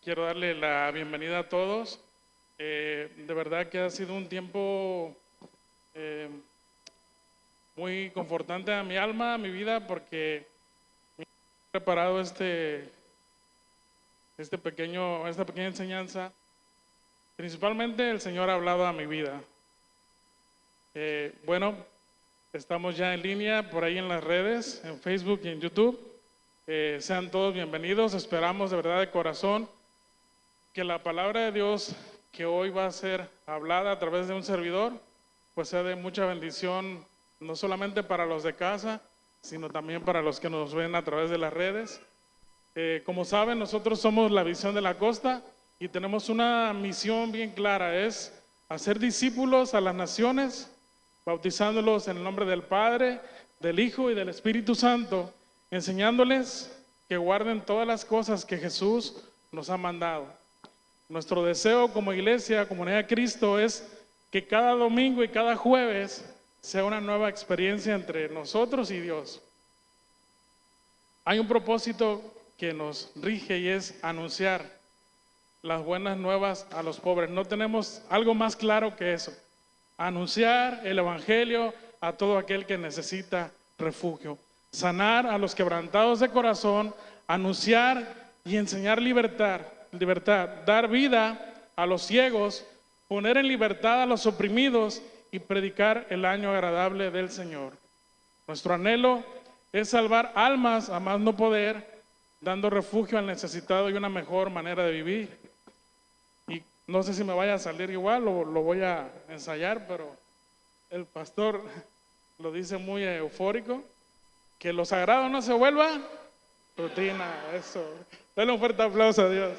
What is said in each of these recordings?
Quiero darle la bienvenida a todos. De verdad que ha sido un tiempo muy confortante a mi alma, a mi vida, porque me he preparado esta pequeña enseñanza. Principalmente el Señor ha hablado a mi vida. Bueno, estamos ya en línea por ahí en las redes, en Facebook y en YouTube. Sean todos bienvenidos. Esperamos de verdad de corazón que la palabra de Dios que hoy va a ser hablada a través de un servidor, pues sea de mucha bendición, no solamente para los de casa, sino también para los que nos ven a través de las redes. Como saben, nosotros somos la Visión de la Costa y tenemos una misión bien clara, es hacer discípulos a las naciones, bautizándolos en el nombre del Padre, del Hijo y del Espíritu Santo, enseñándoles que guarden todas las cosas que Jesús nos ha mandado. Nuestro deseo como iglesia, comunidad de Cristo, es que cada domingo y cada jueves sea una nueva experiencia entre nosotros y Dios. Hay un propósito que nos rige y es anunciar las buenas nuevas a los pobres. No tenemos algo más claro que eso. Anunciar el evangelio a todo aquel que necesita refugio. Sanar a los quebrantados de corazón, anunciar y enseñar libertad, dar vida a los ciegos, poner en libertad a los oprimidos y predicar el año agradable del Señor. Nuestro anhelo es salvar almas a más no poder, dando refugio al necesitado y una mejor manera de vivir. Y no sé si me vaya a salir igual o lo voy a ensayar, pero el pastor lo dice muy eufórico, que lo sagrado no se vuelva rutina. Eso. Dale un fuerte aplauso a Dios.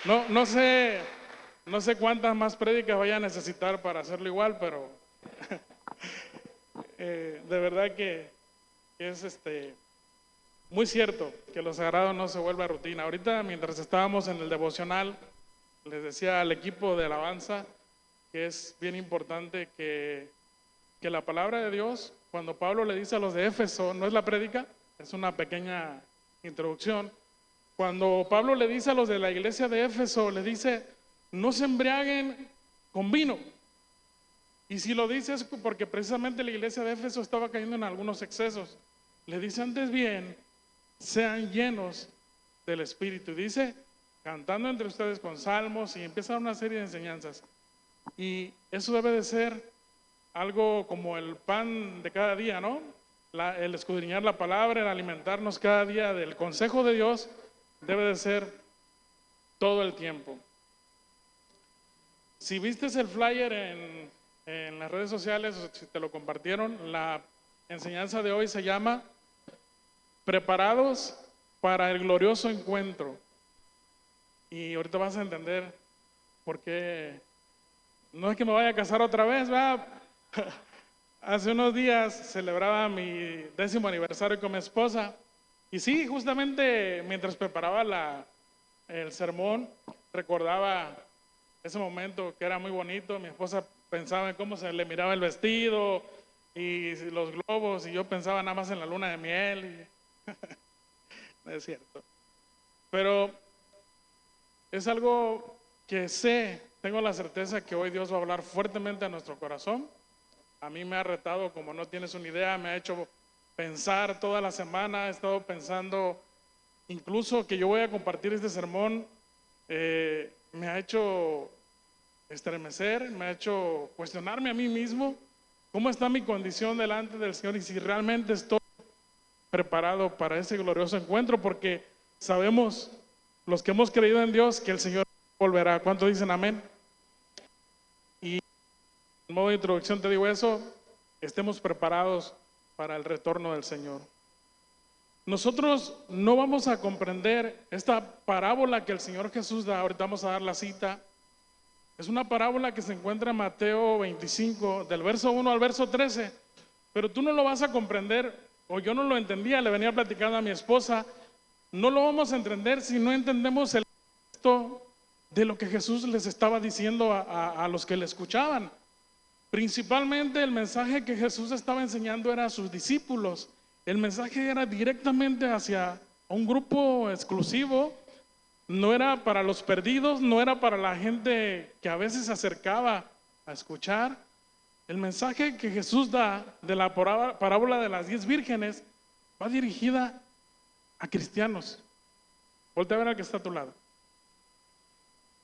No sé cuántas más prédicas vaya a necesitar para hacerlo igual, pero de verdad que es muy cierto que lo sagrado no se vuelva rutina. Ahorita, mientras estábamos en el devocional, les decía al equipo de alabanza que es bien importante que la palabra de Dios, cuando Pablo le dice a los de Éfeso, no es la prédica, es una pequeña introducción. Cuando Pablo le dice a los de la iglesia de Éfeso, le dice, no se embriaguen con vino. Y si lo dice es porque precisamente la iglesia de Éfeso estaba cayendo en algunos excesos. Le dice antes bien, sean llenos del Espíritu. Y dice, cantando entre ustedes con salmos, y empieza una serie de enseñanzas. Y eso debe de ser algo como el pan de cada día, ¿no? El escudriñar la palabra, el alimentarnos cada día del consejo de Dios, debe de ser todo el tiempo. Si viste el flyer en las redes sociales, o si te lo compartieron, la enseñanza de hoy se llama Preparados para el glorioso encuentro. Y ahorita vas a entender por qué. No es que me vaya a casar otra vez, ¿verdad? Hace unos días celebraba mi 10º aniversario con mi esposa y sí, justamente mientras preparaba el sermón recordaba ese momento que era muy bonito. Mi esposa pensaba en cómo se le miraba el vestido y los globos y yo pensaba nada más en la luna de miel. No es cierto. Pero es algo que tengo la certeza que hoy Dios va a hablar fuertemente a nuestro corazón. A mí me ha retado, como no tienes una idea, me ha hecho pensar toda la semana. He estado pensando, incluso que yo voy a compartir este sermón, me ha hecho estremecer, me ha hecho cuestionarme a mí mismo, cómo está mi condición delante del Señor y si realmente estoy preparado para ese glorioso encuentro, porque sabemos, los que hemos creído en Dios, que el Señor volverá. ¿Cuántos dicen amén? Y en modo de introducción te digo eso, estemos preparados para el retorno del Señor. Nosotros no vamos a comprender esta parábola que el Señor Jesús da. Ahorita vamos a dar la cita. Es una parábola que se encuentra en Mateo 25, del verso 1 al verso 13. Pero tú no lo vas a comprender, o yo no lo entendía, le venía platicando a mi esposa. No lo vamos a entender si no entendemos el contexto de lo que Jesús les estaba diciendo a los que le escuchaban. Principalmente el mensaje que Jesús estaba enseñando era a sus discípulos. El mensaje era directamente hacia un grupo exclusivo, no era para los perdidos, no era para la gente que a veces se acercaba a escuchar. El mensaje que Jesús da de la parábola de las 10 vírgenes va dirigida a cristianos. Voltea a ver al que está a tu lado.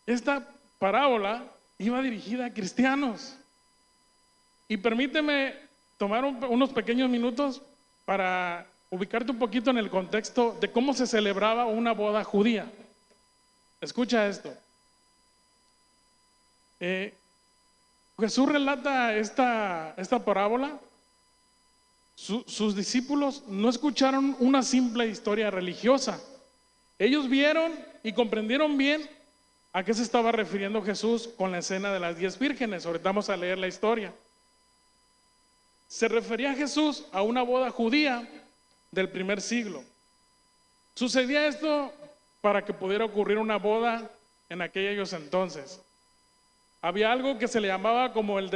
Esta parábola iba dirigida a cristianos. Y permíteme tomar unos pequeños minutos para ubicarte un poquito en el contexto de cómo se celebraba una boda judía. Escucha esto. Jesús relata esta parábola. Sus discípulos no escucharon una simple historia religiosa. Ellos vieron y comprendieron bien a qué se estaba refiriendo Jesús con la escena de las 10 vírgenes. Ahorita vamos a leer la historia. Se refería Jesús a una boda judía del primer siglo. Sucedía esto para que pudiera ocurrir una boda en aquellos entonces. Había algo que se le llamaba como el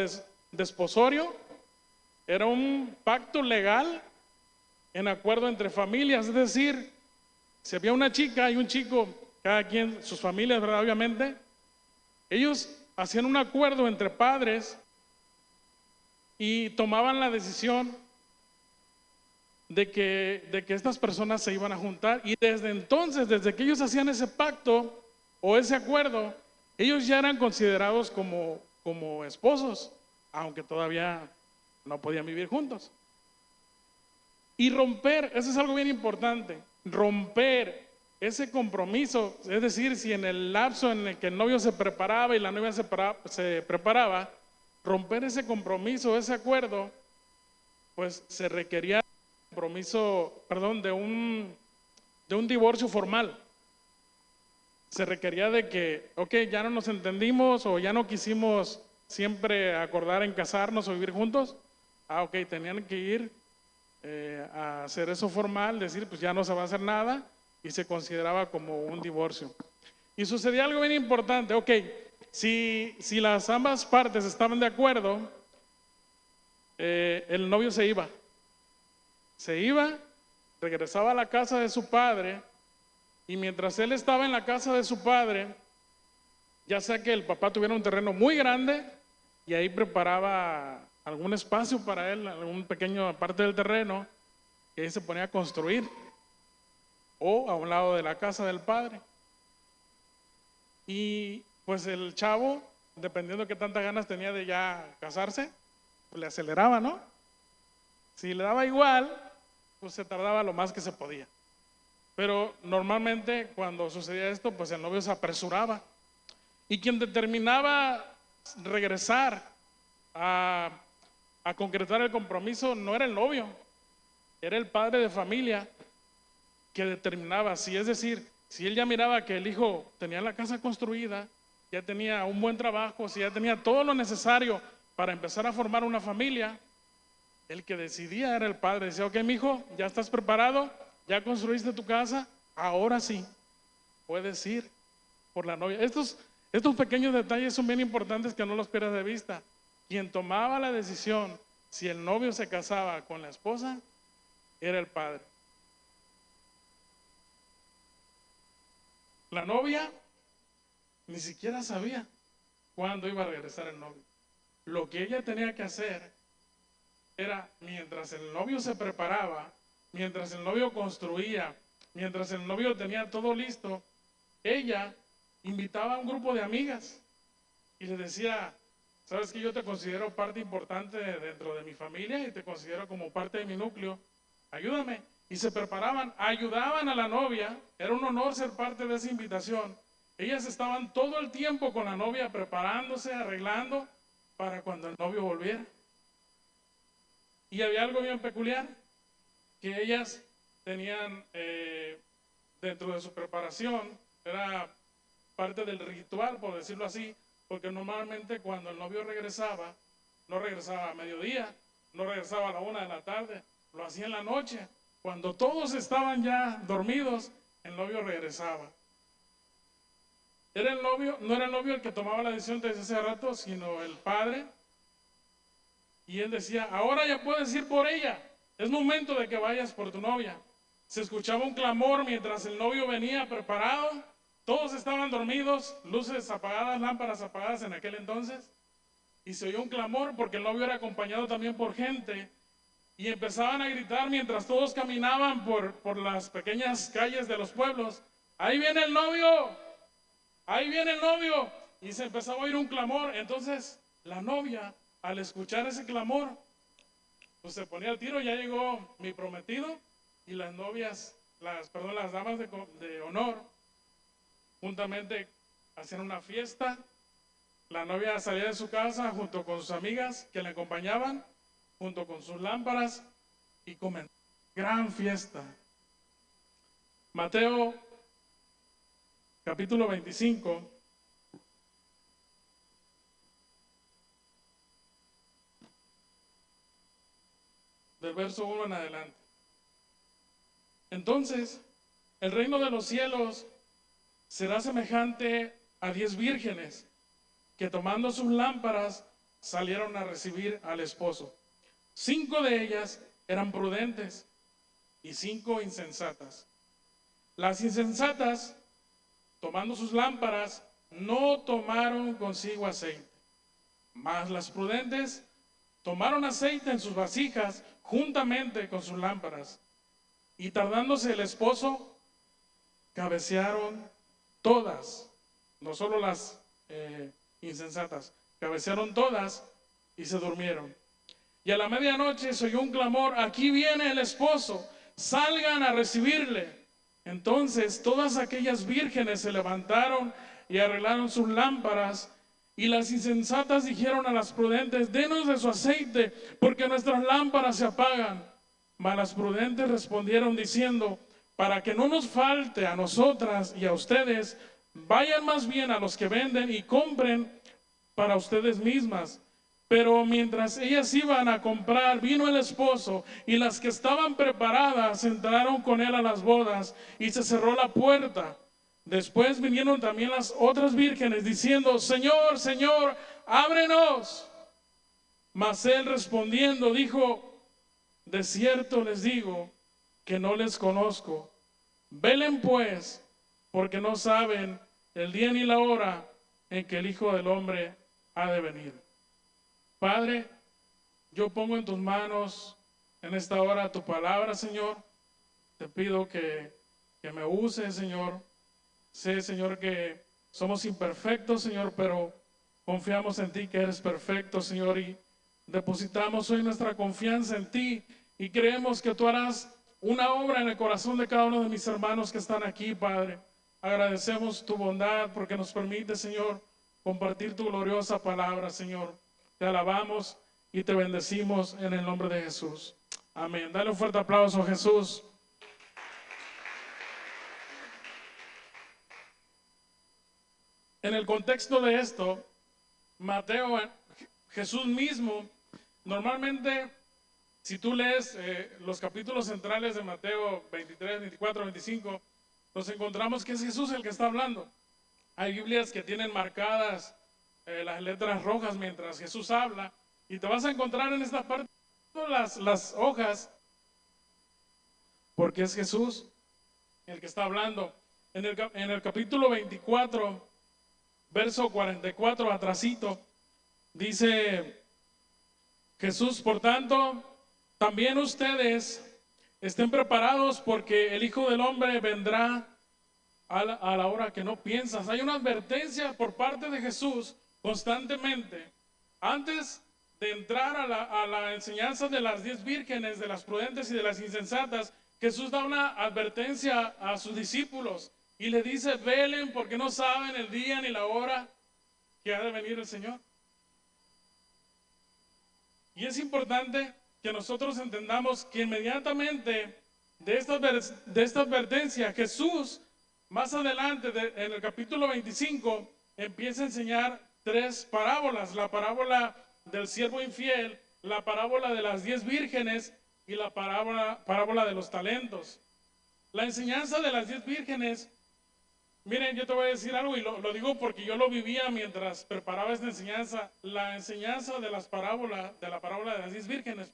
desposorio. Era un pacto legal en acuerdo entre familias, es decir, si había una chica y un chico, cada quien, sus familias, ¿verdad? Obviamente, ellos hacían un acuerdo entre padres y tomaban la decisión de que estas personas se iban a juntar, y desde entonces, desde que ellos hacían ese pacto o ese acuerdo, ellos ya eran considerados como esposos, aunque todavía no podían vivir juntos. Y romper, eso es algo bien importante, romper ese compromiso, es decir, si en el lapso en el que el novio se preparaba y la novia se preparaba, romper ese compromiso, ese acuerdo, pues se requería de un divorcio formal. Se requería de que, ya no nos entendimos o ya no quisimos siempre acordar en casarnos o vivir juntos. Tenían que ir a hacer eso formal, decir, pues ya no se va a hacer nada, y se consideraba como un divorcio. Y sucedía algo bien importante. Si las ambas partes estaban de acuerdo, el novio se iba, regresaba a la casa de su padre, y mientras él estaba en la casa de su padre, ya sea que el papá tuviera un terreno muy grande y ahí preparaba algún espacio para él, alguna pequeña parte del terreno, y ahí se ponía a construir, o a un lado de la casa del padre. Y pues el chavo, dependiendo de qué tantas ganas tenía de ya casarse, pues le aceleraba, ¿no? Si le daba igual, pues se tardaba lo más que se podía. Pero normalmente cuando sucedía esto, pues el novio se apresuraba. Y quien determinaba regresar a concretar el compromiso no era el novio, era el padre de familia que determinaba. Es decir, si él ya miraba que el hijo tenía la casa construida, ya tenía un buen trabajo, si ya tenía todo lo necesario para empezar a formar una familia, el que decidía era el padre. Decía, mijo, ya estás preparado, ya construiste tu casa, ahora sí puedes ir por la novia. Estos pequeños detalles son bien importantes, que no los pierdas de vista. Quien tomaba la decisión si el novio se casaba con la esposa era el padre. La novia ni siquiera sabía cuándo iba a regresar el novio. Lo que ella tenía que hacer era, mientras el novio se preparaba, mientras el novio construía, mientras el novio tenía todo listo, ella invitaba a un grupo de amigas y les decía, sabes que yo te considero parte importante dentro de mi familia y te considero como parte de mi núcleo, ayúdame. Y se preparaban, ayudaban a la novia, era un honor ser parte de esa invitación. Ellas estaban todo el tiempo con la novia preparándose, arreglando para cuando el novio volviera. Y había algo bien peculiar, que ellas tenían dentro de su preparación, era parte del ritual, por decirlo así, porque normalmente cuando el novio regresaba, no regresaba a mediodía, no regresaba a la 1 de la tarde, lo hacía en la noche. Cuando todos estaban ya dormidos, el novio regresaba. Era el novio, no era el novio el que tomaba la decisión desde hace rato, sino el padre. Y él decía, ahora ya puedes ir por ella, es momento de que vayas por tu novia. Se escuchaba un clamor mientras el novio venía preparado. Todos estaban dormidos, luces apagadas, lámparas apagadas en aquel entonces. Y se oyó un clamor porque el novio era acompañado también por gente. Y empezaban a gritar mientras todos caminaban por las pequeñas calles de los pueblos. ¡Ahí viene el novio! ¡Ahí viene el novio! Y se empezaba a oír un clamor. Entonces la novia, al escuchar ese clamor, pues se ponía al tiro. Ya llegó mi prometido. Y las novias, las damas de honor, juntamente hacían una fiesta. La novia salía de su casa junto con sus amigas que le acompañaban, junto con sus lámparas, y comenzó gran fiesta. Mateo capítulo 25. Del verso 1 en adelante. Entonces, el reino de los cielos será semejante a 10 vírgenes que tomando sus lámparas salieron a recibir al esposo. 5 de ellas eran prudentes y 5 insensatas. Las insensatas, tomando sus lámparas, no tomaron consigo aceite, mas las prudentes tomaron aceite en sus vasijas juntamente con sus lámparas. Y tardándose el esposo, cabecearon todas, no solo las insensatas, cabecearon todas y se durmieron. Y a la medianoche se oyó un clamor: aquí viene el esposo, salgan a recibirle. Entonces todas aquellas vírgenes se levantaron y arreglaron sus lámparas. Y las insensatas dijeron a las prudentes: denos de su aceite, porque nuestras lámparas se apagan. Mas las prudentes respondieron diciendo: para que no nos falte a nosotras y a ustedes, vayan más bien a los que venden y compren para ustedes mismas. Pero mientras ellas iban a comprar, vino el esposo, y las que estaban preparadas entraron con él a las bodas, y se cerró la puerta. Después vinieron también las otras vírgenes diciendo: Señor, Señor, ábrenos. Mas él respondiendo dijo: de cierto les digo que no les conozco. Velen pues, porque no saben el día ni la hora en que el Hijo del Hombre ha de venir. Padre, yo pongo en tus manos en esta hora tu palabra, Señor. Te pido que me uses, Señor. Sé, Señor, que somos imperfectos, Señor, pero confiamos en ti que eres perfecto, Señor, y depositamos hoy nuestra confianza en ti y creemos que tú harás una obra en el corazón de cada uno de mis hermanos que están aquí, Padre. Agradecemos tu bondad porque nos permite, Señor, compartir tu gloriosa palabra, Señor. Te alabamos y te bendecimos en el nombre de Jesús. Amén. Dale un fuerte aplauso a Jesús. En el contexto de esto, Mateo, Jesús mismo, normalmente, si tú lees los capítulos centrales de Mateo 23, 24, 25, nos encontramos que es Jesús el que está hablando. Hay Biblias que tienen marcadas las letras rojas mientras Jesús habla, y te vas a encontrar en esta parte las hojas, porque es Jesús el que está hablando. En el capítulo 24, verso 44, atrasito, dice Jesús: por tanto, también ustedes estén preparados, porque el Hijo del Hombre vendrá a la hora que no piensas. Hay una advertencia por parte de Jesús constantemente. Antes de entrar a la enseñanza de las 10 vírgenes, de las prudentes y de las insensatas, Jesús da una advertencia a sus discípulos y le dice: velen, porque no saben el día ni la hora que ha de venir el Señor. Y es importante que nosotros entendamos que inmediatamente de esta advertencia, Jesús más adelante en el capítulo 25 empieza a enseñar 3 parábolas: la parábola del siervo infiel, la parábola de las 10 vírgenes y la parábola de los talentos. La enseñanza de las 10 vírgenes, miren, yo te voy a decir algo, y lo digo porque yo lo vivía mientras preparaba esta enseñanza. La enseñanza de la parábola de las 10 vírgenes,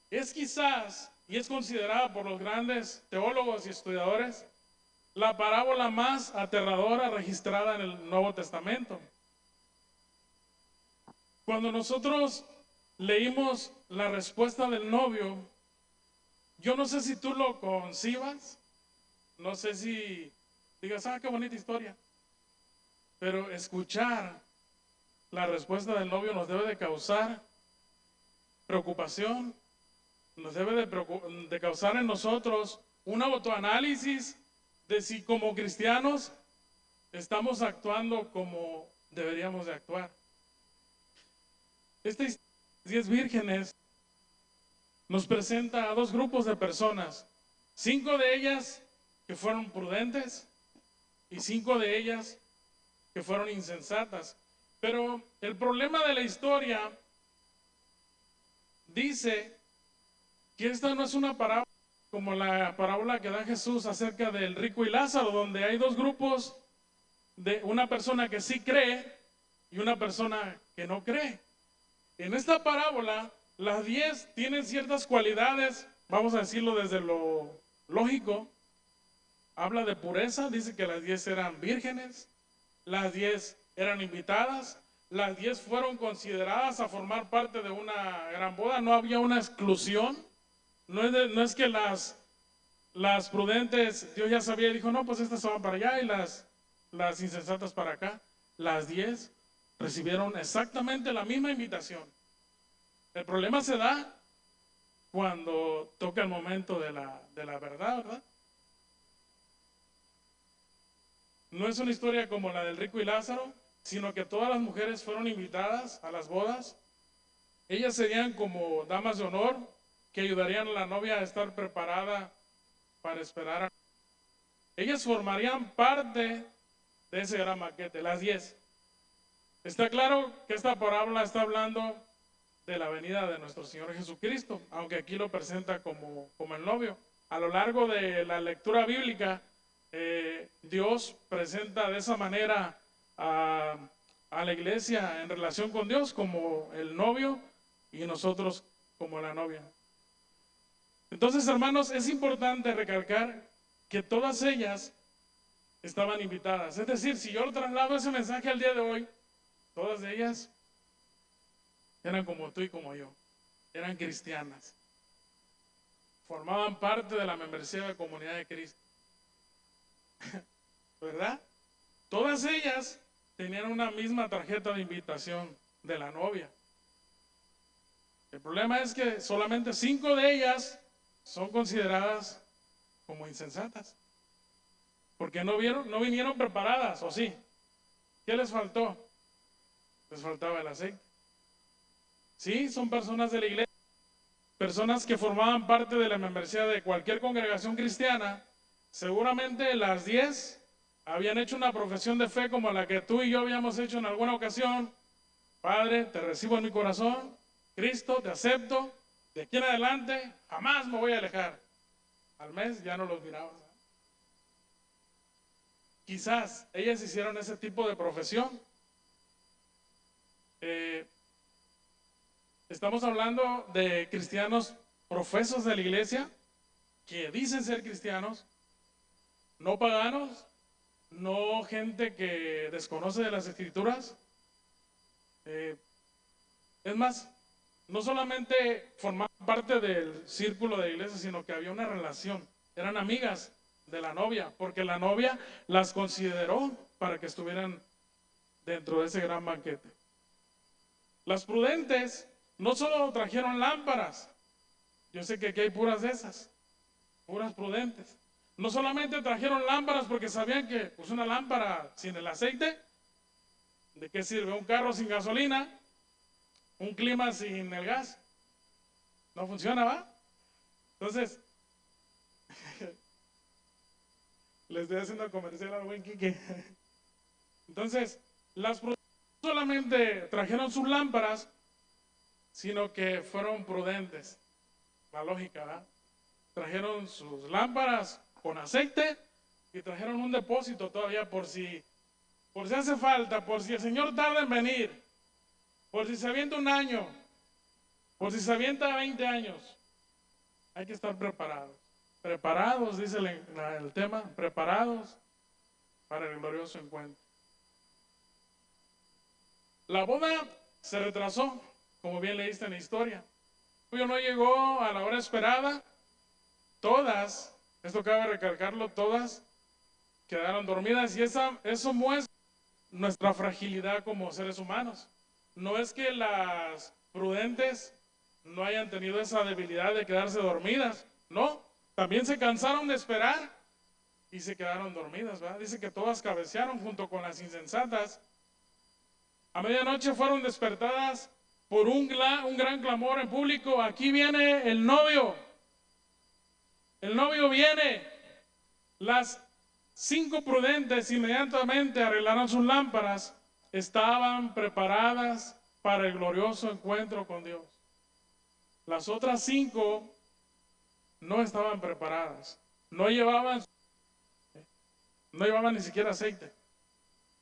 es quizás y es considerada por los grandes teólogos y estudiadores la parábola más aterradora registrada en el Nuevo Testamento. Cuando nosotros leímos la respuesta del novio, yo no sé si tú lo concibas, no sé si digas, qué bonita historia, pero escuchar la respuesta del novio nos debe de causar preocupación, nos debe de causar en nosotros un autoanálisis de si como cristianos estamos actuando como deberíamos de actuar. Esta historia de 10 vírgenes nos presenta a dos grupos de personas, 5 de ellas que fueron prudentes y 5 de ellas que fueron insensatas. Pero el problema de la historia dice que esta no es una parábola como la parábola que da Jesús acerca del rico y Lázaro, donde hay dos grupos de una persona que sí cree y una persona que no cree. En esta parábola, las 10 tienen ciertas cualidades, vamos a decirlo desde lo lógico. Habla de pureza, dice que las 10 eran vírgenes, las 10 eran invitadas, las 10 fueron consideradas a formar parte de una gran boda, no había una exclusión. No es que las prudentes, Dios ya sabía y dijo, no, pues estas se van para allá y las insensatas para acá. Las 10 recibieron exactamente la misma invitación. El problema se da cuando toca el momento de la verdad, ¿verdad? No es una historia como la del rico y Lázaro, sino que todas las mujeres fueron invitadas a las bodas. Ellas serían como damas de honor que ayudarían a la novia a estar preparada para esperar. Ellas formarían parte de ese gran banquete, las 10. Está claro que esta parábola está hablando de la venida de nuestro Señor Jesucristo, aunque aquí lo presenta como el novio. A lo largo de la lectura bíblica, Dios presenta de esa manera a la iglesia en relación con Dios como el novio y nosotros como la novia. Entonces, hermanos, es importante recalcar que todas ellas estaban invitadas. Es decir, si yo lo traslado ese mensaje al día de hoy, todas ellas eran como tú y como yo, eran cristianas, formaban parte de la membresía de la comunidad de Cristo, ¿verdad? Todas ellas tenían una misma tarjeta de invitación de la novia. El problema es que solamente 5 de ellas son consideradas como insensatas, porque no vinieron preparadas, ¿o sí? ¿Qué les faltó? Les faltaba el aceite. Sí, son personas de la iglesia, personas que formaban parte de la membresía de cualquier congregación cristiana. Seguramente las 10 habían hecho una profesión de fe como la que tú y yo habíamos hecho en alguna ocasión. Padre, te recibo en mi corazón, Cristo, te acepto, de aquí en adelante jamás me voy a alejar. Al mes ya no los mirabas. Quizás ellas hicieron ese tipo de profesión. Estamos hablando de cristianos profesos de la iglesia que dicen ser cristianos, no paganos, no gente que desconoce de las escrituras. Es más, no solamente formaban parte del círculo de la iglesia, sino que había una relación. Eran amigas de la novia, porque la novia las consideró para que estuvieran dentro de ese gran banquete. Las prudentes no solo trajeron lámparas, yo sé que aquí hay puras de esas, puras prudentes. No solamente trajeron lámparas porque sabían que pues una lámpara sin el aceite, ¿de qué sirve? Un carro sin gasolina, un clima sin el gas, no funciona, ¿va? Entonces, les estoy haciendo comercial al buen Quique. Entonces, las prudentes no solamente trajeron sus lámparas, sino que fueron prudentes. La lógica, ¿verdad? Trajeron sus lámparas con aceite y trajeron un depósito todavía por si hace falta, por si el Señor tarda en venir, por si se avienta un año, por si se avienta 20 años. Hay que estar preparados. Preparados, dice el tema, preparados para el glorioso encuentro. La boda se retrasó, como bien leíste en la historia. El novio no llegó a la hora esperada. Todas, esto cabe recalcarlo, todas quedaron dormidas y eso muestra nuestra fragilidad como seres humanos. No es que las prudentes no hayan tenido esa debilidad de quedarse dormidas, no, también se cansaron de esperar y se quedaron dormidas, ¿verdad? Dice que todas cabecearon junto con las insensatas. A medianoche fueron despertadas por un gran clamor en público: aquí viene el novio viene. Las 5 prudentes inmediatamente arreglaron sus lámparas, estaban preparadas para el glorioso encuentro con Dios. Las otras 5 no estaban preparadas, no llevaban ni siquiera aceite.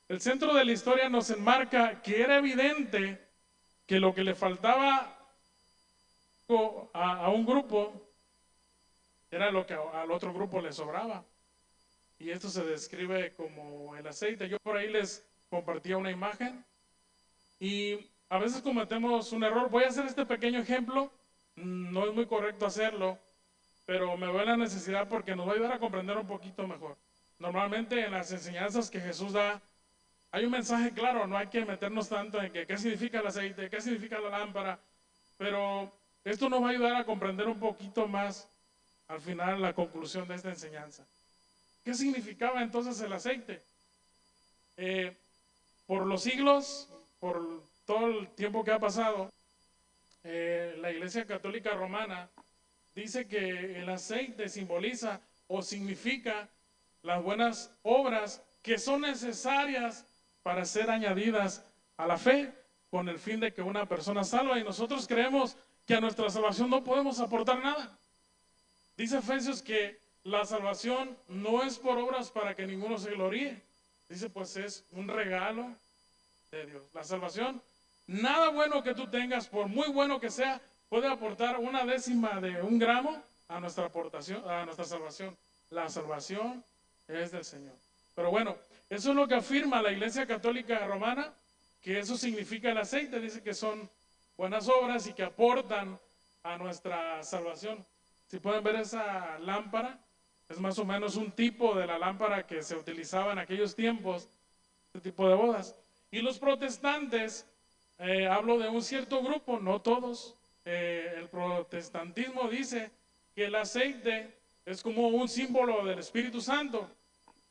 El centro de la historia nos enmarca que era evidente que lo que le faltaba a un grupo era lo que al otro grupo le sobraba. Y esto se describe como el aceite. Yo por ahí les compartía una imagen y a veces cometemos un error. Voy a hacer este pequeño ejemplo, no es muy correcto hacerlo, pero me veo en la necesidad porque nos va a ayudar a comprender un poquito mejor. Normalmente en las enseñanzas que Jesús da hay un mensaje claro, no hay que meternos tanto en qué significa el aceite, qué significa la lámpara, pero esto nos va a ayudar a comprender un poquito más al final la conclusión de esta enseñanza. ¿Qué significaba entonces el aceite? Por los siglos, por todo el tiempo que ha pasado, la Iglesia Católica Romana dice que el aceite simboliza o significa las buenas obras que son necesarias para ser añadidas a la fe con el fin de que una persona salva. Y nosotros creemos que a nuestra salvación no podemos aportar nada. Dice Efesios que la salvación no es por obras para que ninguno se gloríe. Dice, pues es un regalo de Dios. La salvación, nada bueno que tú tengas, por muy bueno que sea, puede aportar 1/10 de un gramo a nuestra aportación, a nuestra salvación. La salvación es del Señor. Pero bueno, eso es lo que afirma la Iglesia Católica Romana, que eso significa el aceite. Dice que son buenas obras y que aportan a nuestra salvación. Si pueden ver esa lámpara, es más o menos un tipo de la lámpara que se utilizaba en aquellos tiempos, este tipo de bodas. Y los protestantes, hablo de un cierto grupo, no todos, el protestantismo dice que el aceite es como un símbolo del Espíritu Santo.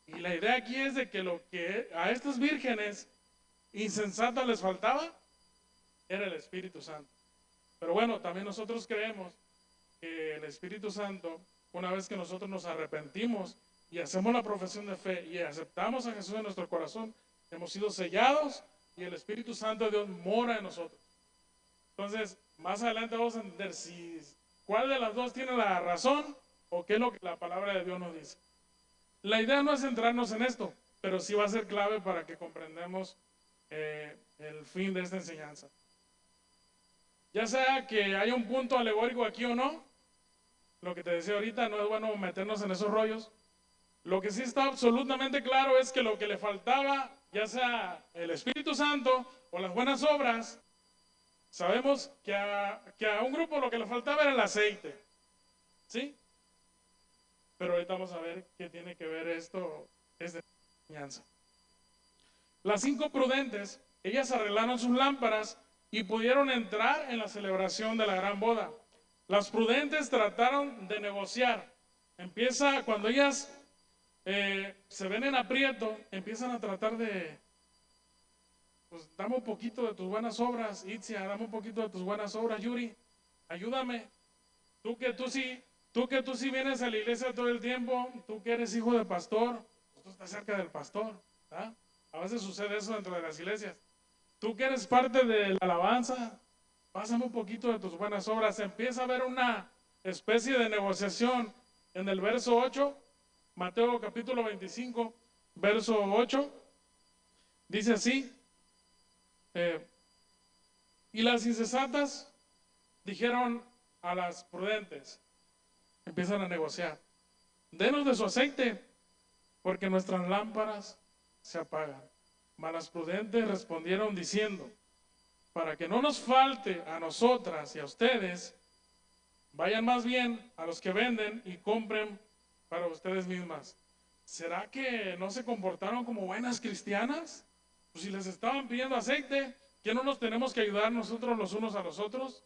Y la idea aquí es de que lo que a estas vírgenes insensatas les faltaba era el Espíritu Santo. Pero bueno, también nosotros creemos que el Espíritu Santo, una vez que nosotros nos arrepentimos y hacemos la profesión de fe y aceptamos a Jesús en nuestro corazón, hemos sido sellados y el Espíritu Santo de Dios mora en nosotros. Entonces, más adelante vamos a entender cuál de las dos tiene la razón o qué es lo que la palabra de Dios nos dice. La idea no es centrarnos en esto, pero sí va a ser clave para que comprendamos el fin de esta enseñanza. Ya sea que haya un punto alegórico aquí o no, lo que te decía ahorita, no es bueno meternos en esos rollos. Lo que sí está absolutamente claro es que lo que le faltaba, ya sea el Espíritu Santo o las buenas obras, sabemos que a un grupo lo que le faltaba era el aceite. ¿Sí? Pero ahorita vamos a ver qué tiene que ver esto, esta enseñanza. Las 5 prudentes, ellas arreglaron sus lámparas y pudieron entrar en la celebración de la gran boda. Las prudentes trataron de negociar. Empieza, cuando ellas se ven en aprieto, empiezan a tratar de, pues dame un poquito de tus buenas obras, Itzia, dame un poquito de tus buenas obras, Yuri, ayúdame. Tú que tú sí vienes a la iglesia todo el tiempo, tú que eres hijo de pastor, pues tú estás cerca del pastor, ¿ah? A veces sucede eso dentro de las iglesias. Tú que eres parte de la alabanza, pásame un poquito de tus buenas obras. Empieza a haber una especie de negociación en el verso 8, Mateo capítulo 25, verso 8, dice así, y las insensatas dijeron a las prudentes, Empiezan a negociar. Denos de su aceite, porque nuestras lámparas se apagan. Mas las prudentes respondieron diciendo, para que no nos falte a nosotras y a ustedes, vayan más bien a los que venden y compren para ustedes mismas. ¿Será que no se comportaron como buenas cristianas? Pues si les estaban pidiendo aceite, ¿qué no nos tenemos que ayudar nosotros los unos a los otros?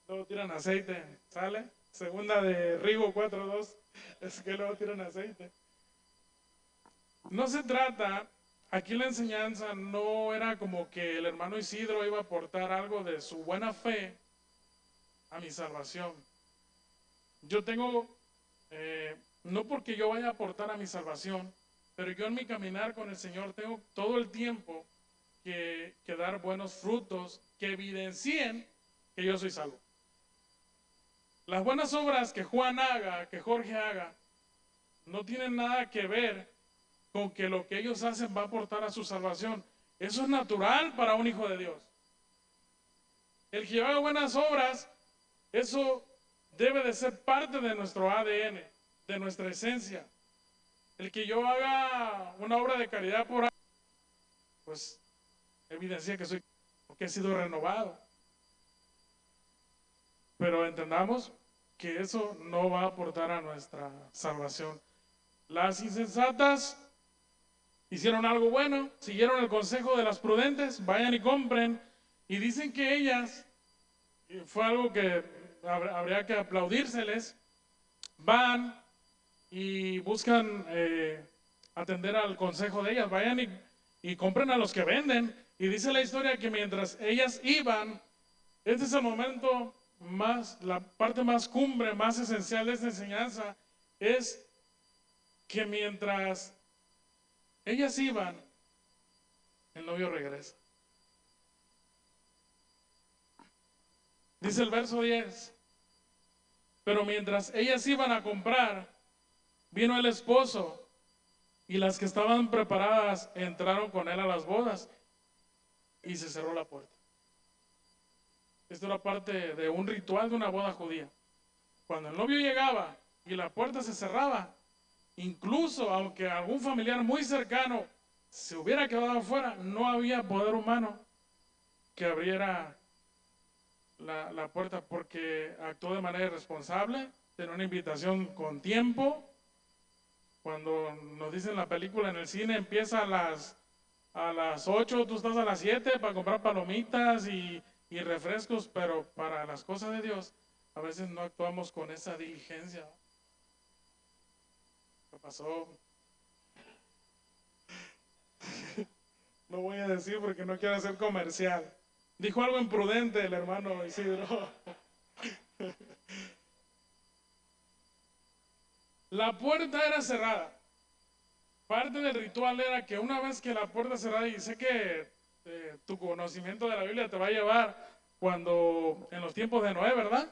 Luego tiran aceite, ¿sale? Segunda de Rigo 4:2, es que luego tiran aceite. No se trata, aquí la enseñanza no era como que el hermano Isidro iba a aportar algo de su buena fe a mi salvación. Yo tengo, no porque yo vaya a aportar a mi salvación, pero yo en mi caminar con el Señor tengo todo el tiempo que dar buenos frutos que evidencien que yo soy salvo. Las buenas obras que Juan haga, que Jorge haga, no tienen nada que ver con que lo que ellos hacen va a aportar a su salvación. Eso es natural para un hijo de Dios. El que haga buenas obras, eso debe de ser parte de nuestro ADN, de nuestra esencia. El que yo haga una obra de caridad por alguien, pues evidencia que que he sido renovado. Pero entendamos que eso no va a aportar a nuestra salvación. Las insensatas hicieron algo bueno, siguieron el consejo de las prudentes, vayan y compren, y dicen que ellas, y fue algo que habría que aplaudírseles, van y buscan atender al consejo de ellas, vayan y compren a los que venden. Y dice la historia que mientras ellas iban, este es el momento más, la parte más cumbre, más esencial de esta enseñanza, es que mientras ellas iban, el novio regresa. Dice el verso 10, pero mientras ellas iban a comprar, vino el esposo y las que estaban preparadas entraron con él a las bodas y se cerró la puerta. Esto era parte de un ritual de una boda judía. Cuando el novio llegaba y la puerta se cerraba, incluso aunque algún familiar muy cercano se hubiera quedado afuera, no había poder humano que abriera la puerta, porque actuó de manera irresponsable, tenía una invitación con tiempo. Cuando nos dicen la película en el cine empieza a las 8, tú estás a las 7 para comprar palomitas y refrescos, pero para las cosas de Dios a veces no actuamos con esa diligencia. ¿Qué pasó? No voy a decir porque no quiero hacer comercial. Dijo algo imprudente el hermano Isidro. La puerta era cerrada. Parte del ritual era que una vez que la puerta cerrada, y sé que tu conocimiento de la Biblia te va a llevar cuando en los tiempos de Noé, ¿verdad?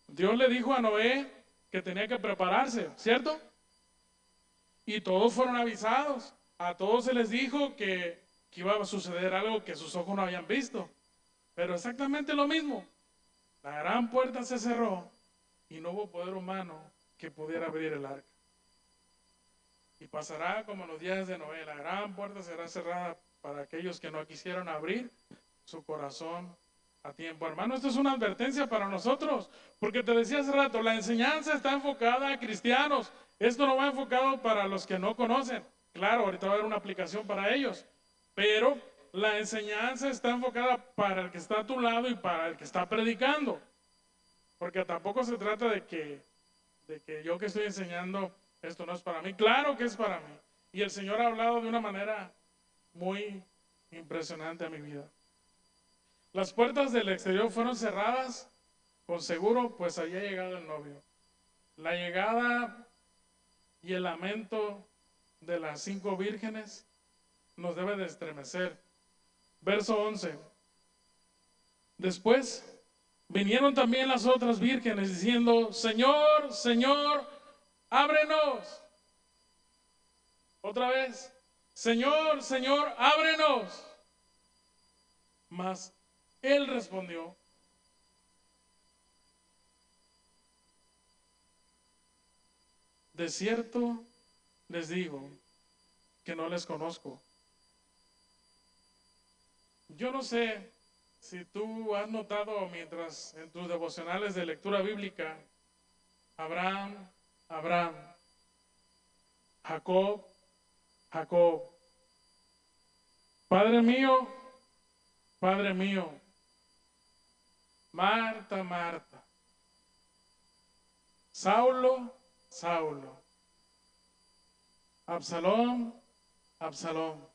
Dios le dijo a Noé que tenía que prepararse, ¿cierto? Y todos fueron avisados. A todos se les dijo que iba a suceder algo que sus ojos no habían visto. Pero exactamente lo mismo. La gran puerta se cerró y no hubo poder humano que pudiera abrir el arca. Y pasará como en los días de Noé. La gran puerta será cerrada para aquellos que no quisieron abrir su corazón a tiempo. Hermano, esto es una advertencia para nosotros, porque te decía hace rato, la enseñanza está enfocada a cristianos. Esto no va enfocado para los que no conocen. Claro, ahorita va a haber una aplicación para ellos, pero la enseñanza está enfocada para el que está a tu lado y para el que está predicando. Porque tampoco se trata de que yo que estoy enseñando, esto no es para mí. Claro que es para mí. Y el Señor ha hablado de una manera muy impresionante a mi vida. Las puertas del exterior fueron cerradas con seguro, pues había llegado el novio. La llegada y el lamento de las 5 vírgenes nos debe de estremecer. Verso 11. Después vinieron también las otras vírgenes diciendo, Señor, Señor, ábrenos. Otra vez, Señor, Señor, ábrenos. Mas él respondió, de cierto les digo que no les conozco. Yo no sé si tú has notado mientras en tus devocionales de lectura bíblica, Abraham, Abraham, Jacob, Jacob, Padre mío, Padre mío, Marta, Marta, Saulo, Saulo, Absalón, Absalón.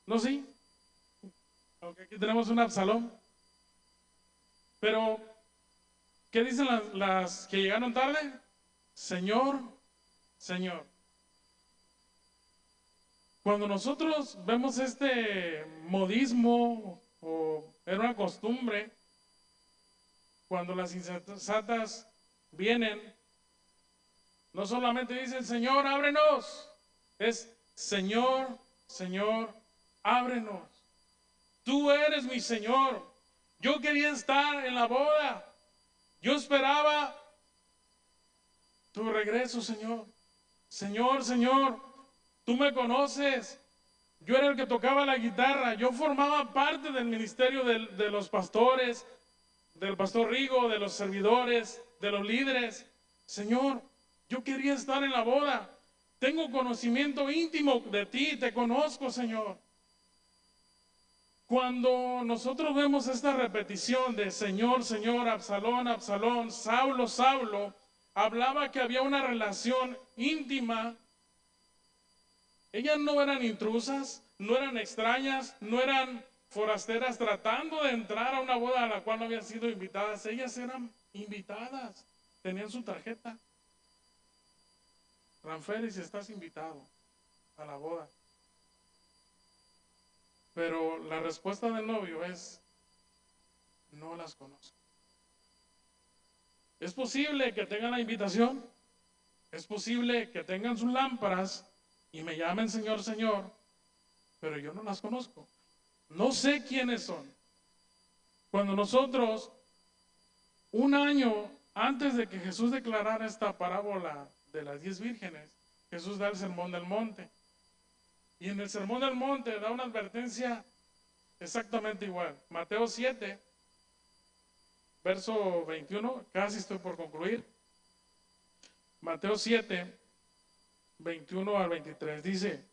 ¿No sí? Aunque aquí tenemos un Absalón. Pero, ¿qué dicen las que llegaron tarde? Señor, Señor. Cuando nosotros vemos este modismo o era una costumbre, cuando las insensatas vienen, no solamente dicen, Señor, ábrenos, es Señor, Señor, ábrenos. Tú eres mi Señor. Yo quería estar en la boda. Yo esperaba tu regreso, Señor. Señor, Señor, tú me conoces. Yo era el que tocaba la guitarra. Yo formaba parte del ministerio de los pastores, del pastor Rigo, de los servidores, de los líderes. Señor, yo quería estar en la boda. Tengo conocimiento íntimo de ti. Te conozco, Señor. Cuando nosotros vemos esta repetición de Señor, Señor, Absalón, Absalón, Saulo, Saulo, hablaba que había una relación íntima. Ellas no eran intrusas, no eran extrañas, no eran forasteras tratando de entrar a una boda a la cual no habían sido invitadas. Ellas eran invitadas, tenían su tarjeta. Ranferis, estás invitado a la boda. Pero la respuesta del novio es, no las conozco. Es posible que tengan la invitación, es posible que tengan sus lámparas y me llamen Señor, Señor, pero yo no las conozco. No sé quiénes son. Cuando nosotros, un año antes de que Jesús declarara esta parábola de las 10 vírgenes, Jesús da el sermón del monte. Y en el sermón del monte da una advertencia exactamente igual. Mateo 7, verso 21, casi estoy por concluir. Mateo 7, 21 al 23 dice,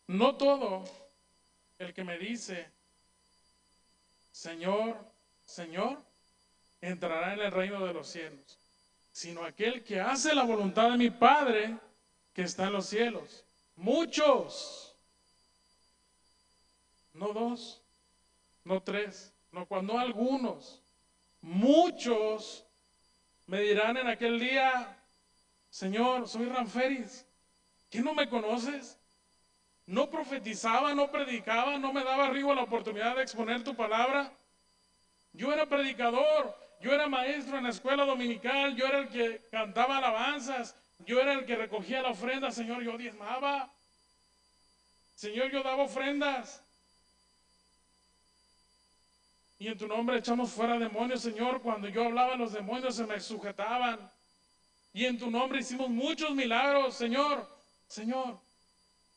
no todo el que me dice, Señor, Señor, entrará en el reino de los cielos, sino aquel que hace la voluntad de mi Padre que está en los cielos. Muchos, no dos, no tres, no cuando, no algunos, muchos me dirán en aquel día, Señor, soy Ranferis, ¿qué no me conoces? No profetizaba, no predicaba, no me daba arriba la oportunidad de exponer tu palabra. Yo era predicador, yo era maestro en la escuela dominical, yo era el que cantaba alabanzas, yo era el que recogía la ofrenda, Señor, yo diezmaba. Señor, yo daba ofrendas. Y en tu nombre echamos fuera demonios, Señor. Cuando yo hablaba, los demonios se me sujetaban. Y en tu nombre hicimos muchos milagros, Señor. Señor,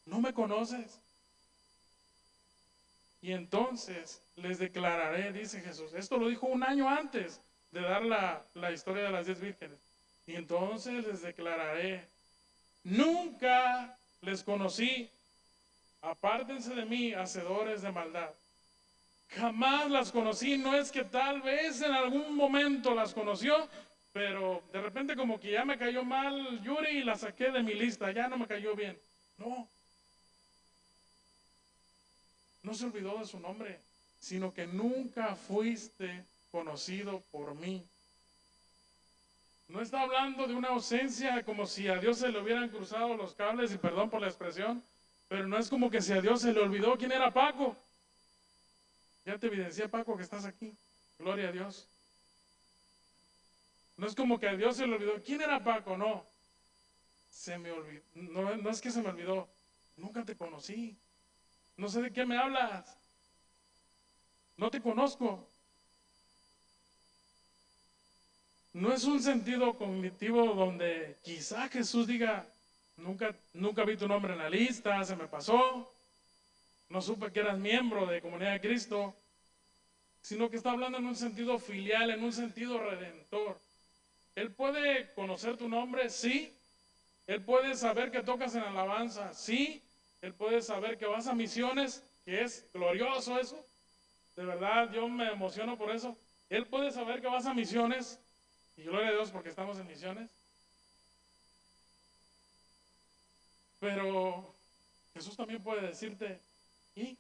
¿no me conoces? Y entonces les declararé, dice Jesús. Esto lo dijo un año antes de dar la historia de las 10 vírgenes. Y entonces les declararé, nunca les conocí. Apártense de mí, hacedores de maldad. Jamás las conocí. No es que tal vez en algún momento las conoció, pero de repente como que ya me cayó mal Yuri y la saqué de mi lista. Ya no me cayó bien. No. No se olvidó de su nombre, sino que nunca fuiste conocido por mí. No está hablando de una ausencia como si a Dios se le hubieran cruzado los cables, y perdón por la expresión, pero no es como que si a Dios se le olvidó quién era Paco. Ya te evidencié, Paco, que estás aquí. Gloria a Dios. No es como que a Dios se le olvidó quién era Paco, no. Se me olvidó. No es que se me olvidó. Nunca te conocí. No sé de qué me hablas. No te conozco. no es un sentido cognitivo donde quizá Jesús diga, nunca vi tu nombre en la lista, se me pasó, no supe que eras miembro de Comunidad de Cristo, sino que está hablando en un sentido filial, en un sentido redentor. Él puede conocer tu nombre, sí. Él puede saber que tocas en alabanza, sí. Él puede saber que vas a misiones, que es glorioso eso. De verdad, yo me emociono por eso. Él puede saber que vas a misiones, y gloria a Dios porque estamos en misiones. Pero Jesús también puede decirte, y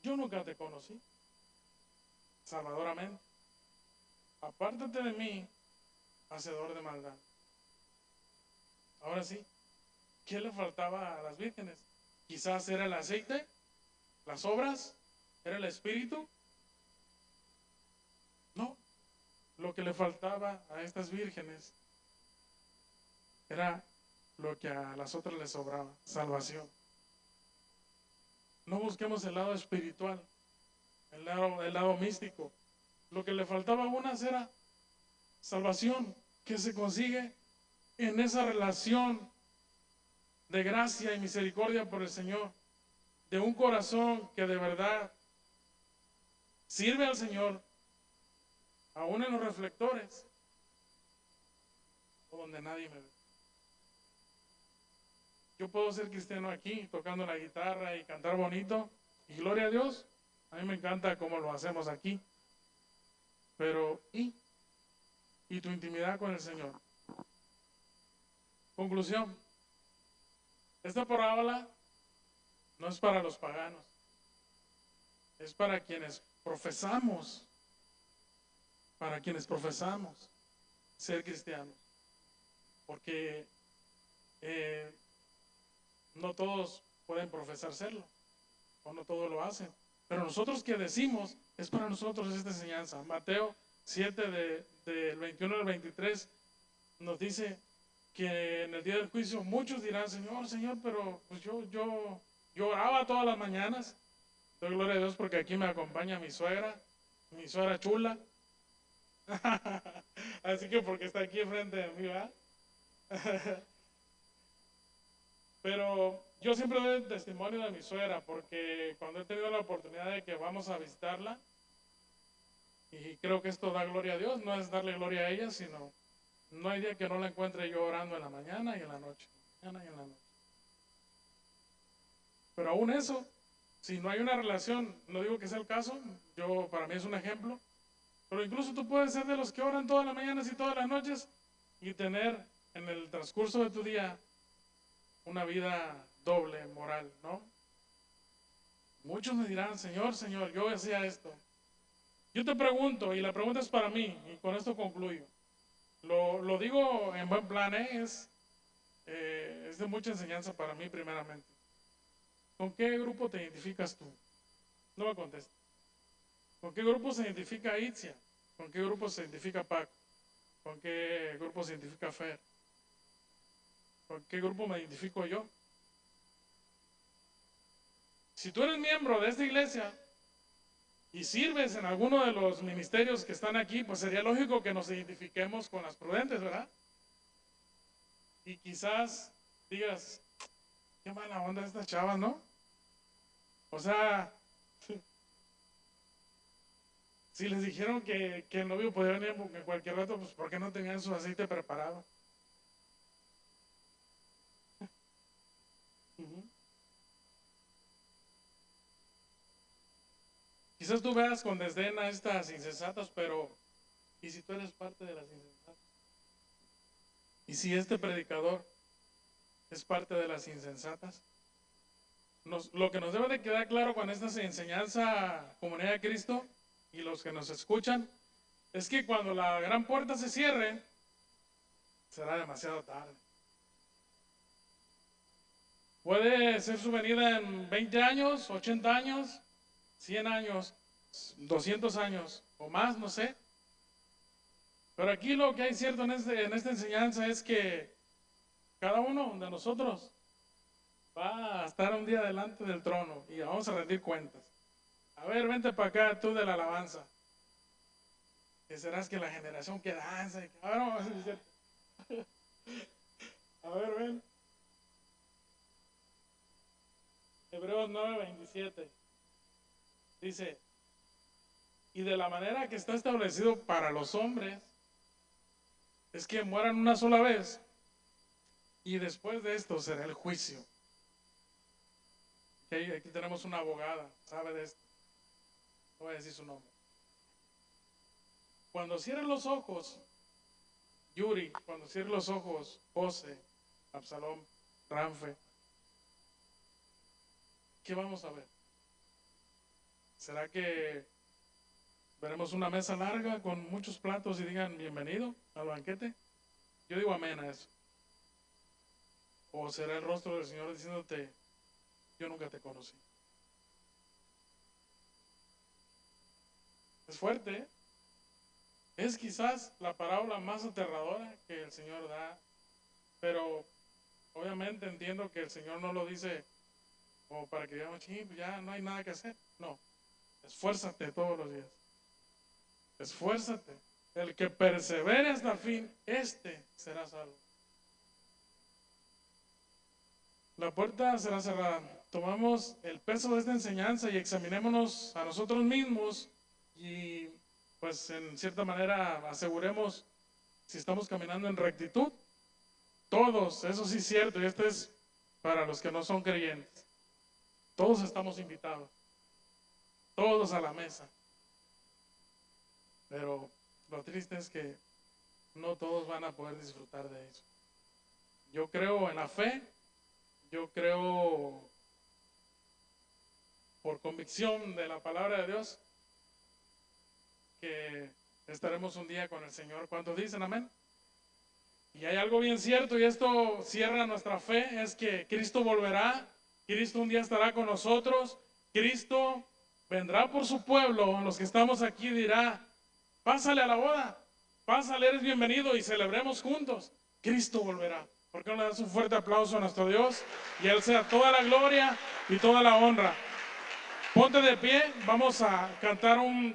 yo nunca te conocí, salvadoramente. Apártate de mí, hacedor de maldad. Ahora sí, ¿qué le faltaba a las vírgenes? Quizás era el aceite, las obras, era el espíritu. No, lo que le faltaba a estas vírgenes era lo que a las otras les sobraba, salvación. No busquemos el lado espiritual, el lado místico. Lo que le faltaba a unas era salvación, que se consigue en esa relación de gracia y misericordia por el Señor, de un corazón que de verdad sirve al Señor, aún en los reflectores, o donde nadie me ve. Yo puedo ser cristiano aquí, tocando la guitarra y cantar bonito, y gloria a Dios, a mí me encanta cómo lo hacemos aquí, pero ¿y tu intimidad con el Señor? Conclusión, esta parábola no es para los paganos, es para quienes profesamos ser cristianos, porque no todos pueden profesar serlo, o no todos lo hacen, pero nosotros que decimos, es para nosotros esta enseñanza. Mateo 7 del 21 al 23 nos dice que en el día del juicio muchos dirán, Señor, Señor, pero pues yo oraba todas las mañanas. Doy gloria a Dios porque aquí me acompaña mi suegra chula. Así que porque está aquí enfrente de mí, ¿verdad? Pero yo siempre doy el testimonio de mi suegra porque cuando he tenido la oportunidad de que vamos a visitarla, y creo que esto da gloria a Dios, no es darle gloria a ella, sino no hay día que no la encuentre yo orando en la mañana y en la noche. Pero aún eso, si no hay una relación, no digo que sea el caso, para mí es un ejemplo, pero incluso tú puedes ser de los que oran todas las mañanas y todas las noches y tener en el transcurso de tu día una vida doble, moral, ¿no? Muchos me dirán, Señor, Señor, yo hacía esto. Yo te pregunto, y la pregunta es para mí, y con esto concluyo. Lo digo en buen plan, es de mucha enseñanza para mí primeramente. ¿Con qué grupo te identificas tú? No me contestes. ¿Con qué grupo se identifica Itzia? ¿Con qué grupo se identifica Paco? ¿Con qué grupo se identifica Fer? ¿Con qué grupo me identifico yo? Si tú eres miembro de esta iglesia y sirves en alguno de los ministerios que están aquí, pues sería lógico que nos identifiquemos con las prudentes, ¿verdad? Y quizás digas, qué mala onda estas chavas, ¿no? O sea, si les dijeron que el novio podía venir en cualquier rato, pues ¿por qué no tenían su aceite preparado? Quizás tú veas con desdén a estas insensatas, pero ¿y si tú eres parte de las insensatas? ¿Y si este predicador es parte de las insensatas? Lo que nos debe de quedar claro con esta enseñanza Comunidad de Cristo y los que nos escuchan es que cuando la gran puerta se cierre, será demasiado tarde. Puede ser su venida en 20 años, 80 años, 100 años, 200 años o más, no sé. Pero aquí lo que hay cierto en esta enseñanza es que cada uno de nosotros va a estar un día delante del trono y vamos a rendir cuentas. A ver, vente para acá, tú de la alabanza. que serás que la generación que danza. A ver, vamos a decir. A ver, ven. Hebreos 9:27. Dice, y de la manera que está establecido para los hombres, es que mueran una sola vez, y después de esto será el juicio. Aquí tenemos una abogada, sabe de esto. No voy a decir su nombre. Cuando cierren los ojos, Yuri, cuando cierren los ojos, José, Absalón, Ranfe, ¿qué vamos a ver? ¿Será que veremos una mesa larga con muchos platos y digan bienvenido al banquete? Yo digo amén a eso. ¿O será el rostro del Señor diciéndote, yo nunca te conocí? Es fuerte, ¿eh? Es quizás la parábola más aterradora que el Señor da, pero obviamente entiendo que el Señor no lo dice como para que digamos, ya no hay nada que hacer. No, esfuérzate todos los días. Esfuérzate. El que persevere hasta el fin, este será salvo. La puerta será cerrada. Tomamos el peso de esta enseñanza y examinémonos a nosotros mismos y pues en cierta manera aseguremos si estamos caminando en rectitud. Todos, eso sí es cierto, y esto es para los que no son creyentes. Todos estamos invitados, todos a la mesa. Pero lo triste es que no todos van a poder disfrutar de eso. Yo creo en la fe, yo creo por convicción de la palabra de Dios que estaremos un día con el Señor. ¿Cuántos dicen amén? Y hay algo bien cierto, y esto cierra nuestra fe, es que Cristo volverá, Cristo un día estará con nosotros, Cristo vendrá por su pueblo, los que estamos aquí dirá, pásale a la boda, pásale, eres bienvenido y celebremos juntos. Cristo volverá. ¿Por qué no le das un fuerte aplauso a nuestro Dios? Y a Él sea toda la gloria y toda la honra. Ponte de pie, vamos a cantar un